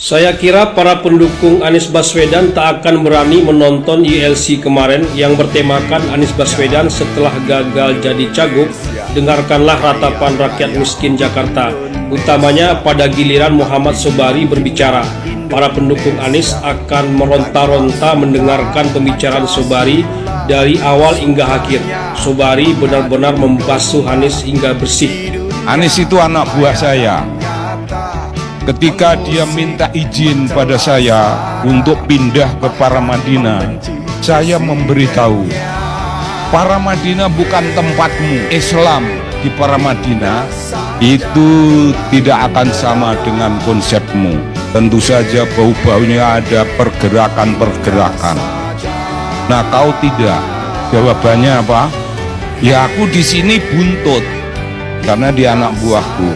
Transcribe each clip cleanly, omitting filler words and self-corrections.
Saya kira para pendukung Anies Baswedan tak akan berani menonton ILC kemarin yang bertemakan Anies Baswedan setelah gagal jadi cagup. Dengarkanlah ratapan rakyat miskin Jakarta, utamanya pada giliran Muhammad Sobari berbicara. Para pendukung Anies akan meronta-ronta mendengarkan pembicaraan Sobari dari awal hingga akhir. Sobari benar-benar membasuh Anies hingga bersih. Anies itu anak buah saya. Ketika dia minta izin pada saya untuk pindah ke Paramadina, saya memberitahu, Paramadina bukan tempatmu. Islam di Paramadina itu tidak akan sama dengan konsepmu. Tentu saja bau-baunya ada pergerakan-pergerakan. Nah, kau tidak. Jawabannya apa? Ya, aku di sini buntut karena dia anak buahku.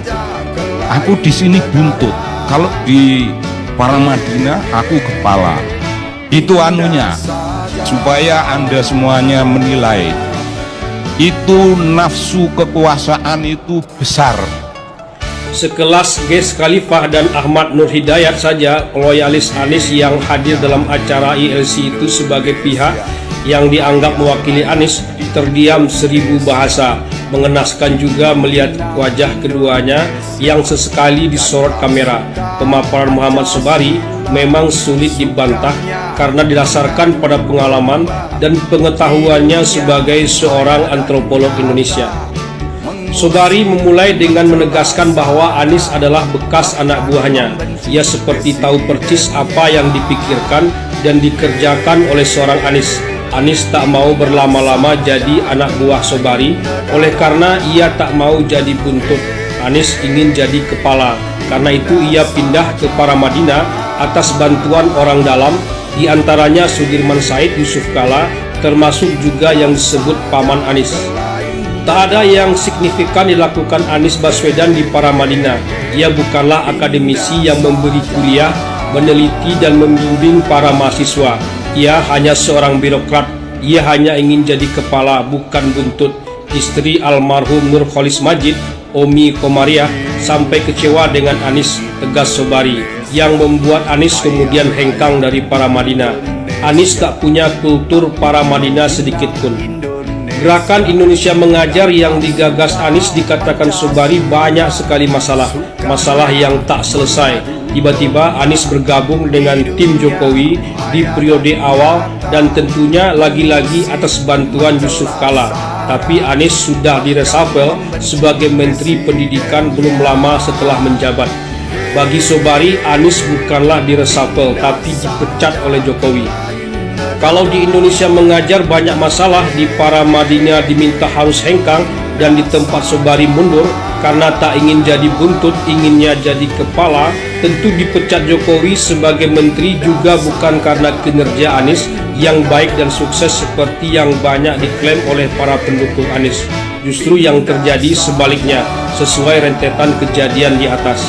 Aku di sini buntut. Kalau di Paramadina aku kepala. Itu anunya, supaya Anda semuanya menilai. Itu nafsu kekuasaan itu besar. Sekelas Ges Khalifah dan Ahmad Nur Hidayat saja, loyalis Anies yang hadir dalam acara ILC itu sebagai pihak yang dianggap mewakili Anies terdiam 1000 bahasa. Mengenaskan juga melihat wajah keduanya yang sesekali disorot kamera. Pemaparan Muhammad Sobari memang sulit dibantah karena didasarkan pada pengalaman dan pengetahuannya sebagai seorang antropolog Indonesia. Sobari memulai dengan menegaskan bahwa Anies adalah bekas anak buahnya. Ia seperti tahu persis apa yang dipikirkan dan dikerjakan oleh seorang Anies. Anies tak mau berlama-lama jadi anak buah Sobari, oleh karena ia tak mau jadi buntut. Anies ingin jadi kepala, karena itu ia pindah ke Paramadina atas bantuan orang dalam, diantaranya Sudirman Said, Yusuf Kala, termasuk juga yang disebut paman Anies. Tak ada yang signifikan dilakukan Anies Baswedan di Paramadina. Ia bukanlah akademisi yang memberi kuliah, meneliti dan membimbing para mahasiswa. Ia hanya seorang birokrat. Ia hanya ingin jadi kepala, bukan buntut. Istri almarhum Nurholis Majid, Omi Komariah, sampai kecewa dengan Anies, tegas Sobari, yang membuat Anies kemudian hengkang dari Paramadina. Anies tak punya kultur Paramadina sedikit pun. Gerakan Indonesia Mengajar yang digagas Anies, dikatakan Sobari, banyak sekali masalah yang tak selesai. Tiba-tiba Anies bergabung dengan tim Jokowi di periode awal dan tentunya lagi-lagi atas bantuan Yusuf Kala. Tapi Anies sudah diresapel sebagai Menteri Pendidikan belum lama setelah menjabat. Bagi Sobari, Anies bukanlah diresapel tapi dipecat oleh Jokowi. Kalau di Indonesia Mengajar banyak masalah, di Paramadina diminta harus hengkang, dan di tempat Sobari mundur karena tak ingin jadi buntut, inginnya jadi kepala. Tentu dipecat Jokowi sebagai menteri juga bukan karena kinerja Anies yang baik dan sukses seperti yang banyak diklaim oleh para pendukung Anies. Justru yang terjadi sebaliknya, sesuai rentetan kejadian di atas.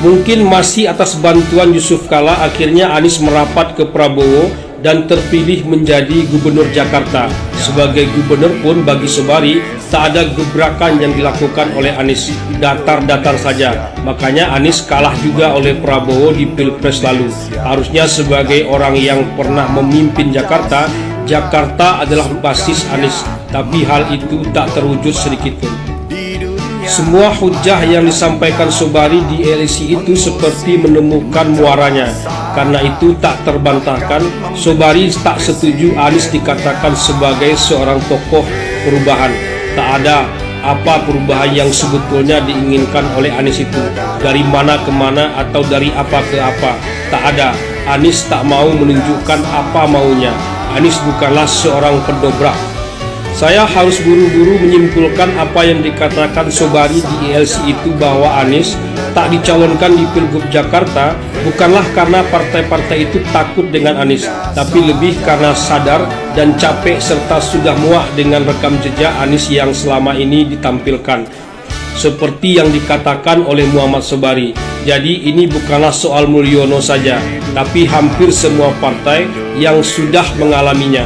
Mungkin masih atas bantuan Yusuf Kala, akhirnya Anies merapat ke Prabowo dan terpilih menjadi gubernur Jakarta. Sebagai gubernur pun bagi Sobari tak ada gebrakan yang dilakukan oleh Anies, datar-datar saja. Makanya Anies kalah juga oleh Prabowo di Pilpres lalu. Harusnya sebagai orang yang pernah memimpin Jakarta, Jakarta adalah basis Anies, tapi hal itu tak terwujud sedikitpun. Semua hujah yang disampaikan Sobari di ILC itu seperti menemukan muaranya. Karena itu tak terbantahkan, Sobari tak setuju Anies dikatakan sebagai seorang tokoh perubahan. Tak ada apa perubahan yang sebetulnya diinginkan oleh Anies itu. Dari mana ke mana atau dari apa ke apa, tak ada. Anies tak mau menunjukkan apa maunya. Anies bukanlah seorang pendobrak. Saya harus buru-buru menyimpulkan apa yang dikatakan Sobari di ILC itu, bahwa Anies tak dicalonkan di Pilgub Jakarta bukanlah karena partai-partai itu takut dengan Anies, tapi lebih karena sadar dan capek serta sudah muak dengan rekam jejak Anies yang selama ini ditampilkan. Seperti yang dikatakan oleh Muhammad Sobari, jadi ini bukanlah soal Mulyono saja, tapi hampir semua partai yang sudah mengalaminya.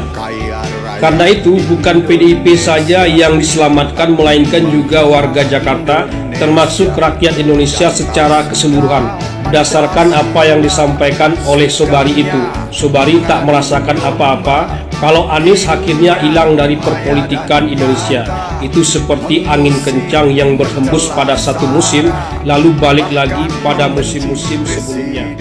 Karena itu bukan PDIP saja yang diselamatkan, melainkan juga warga Jakarta, termasuk rakyat Indonesia secara keseluruhan. berdasarkan apa yang disampaikan oleh Sobari itu. Sobari tak merasakan apa-apa kalau Anies akhirnya hilang dari perpolitikan Indonesia. Itu seperti angin kencang yang berhembus pada satu musim lalu balik lagi pada musim-musim sebelumnya.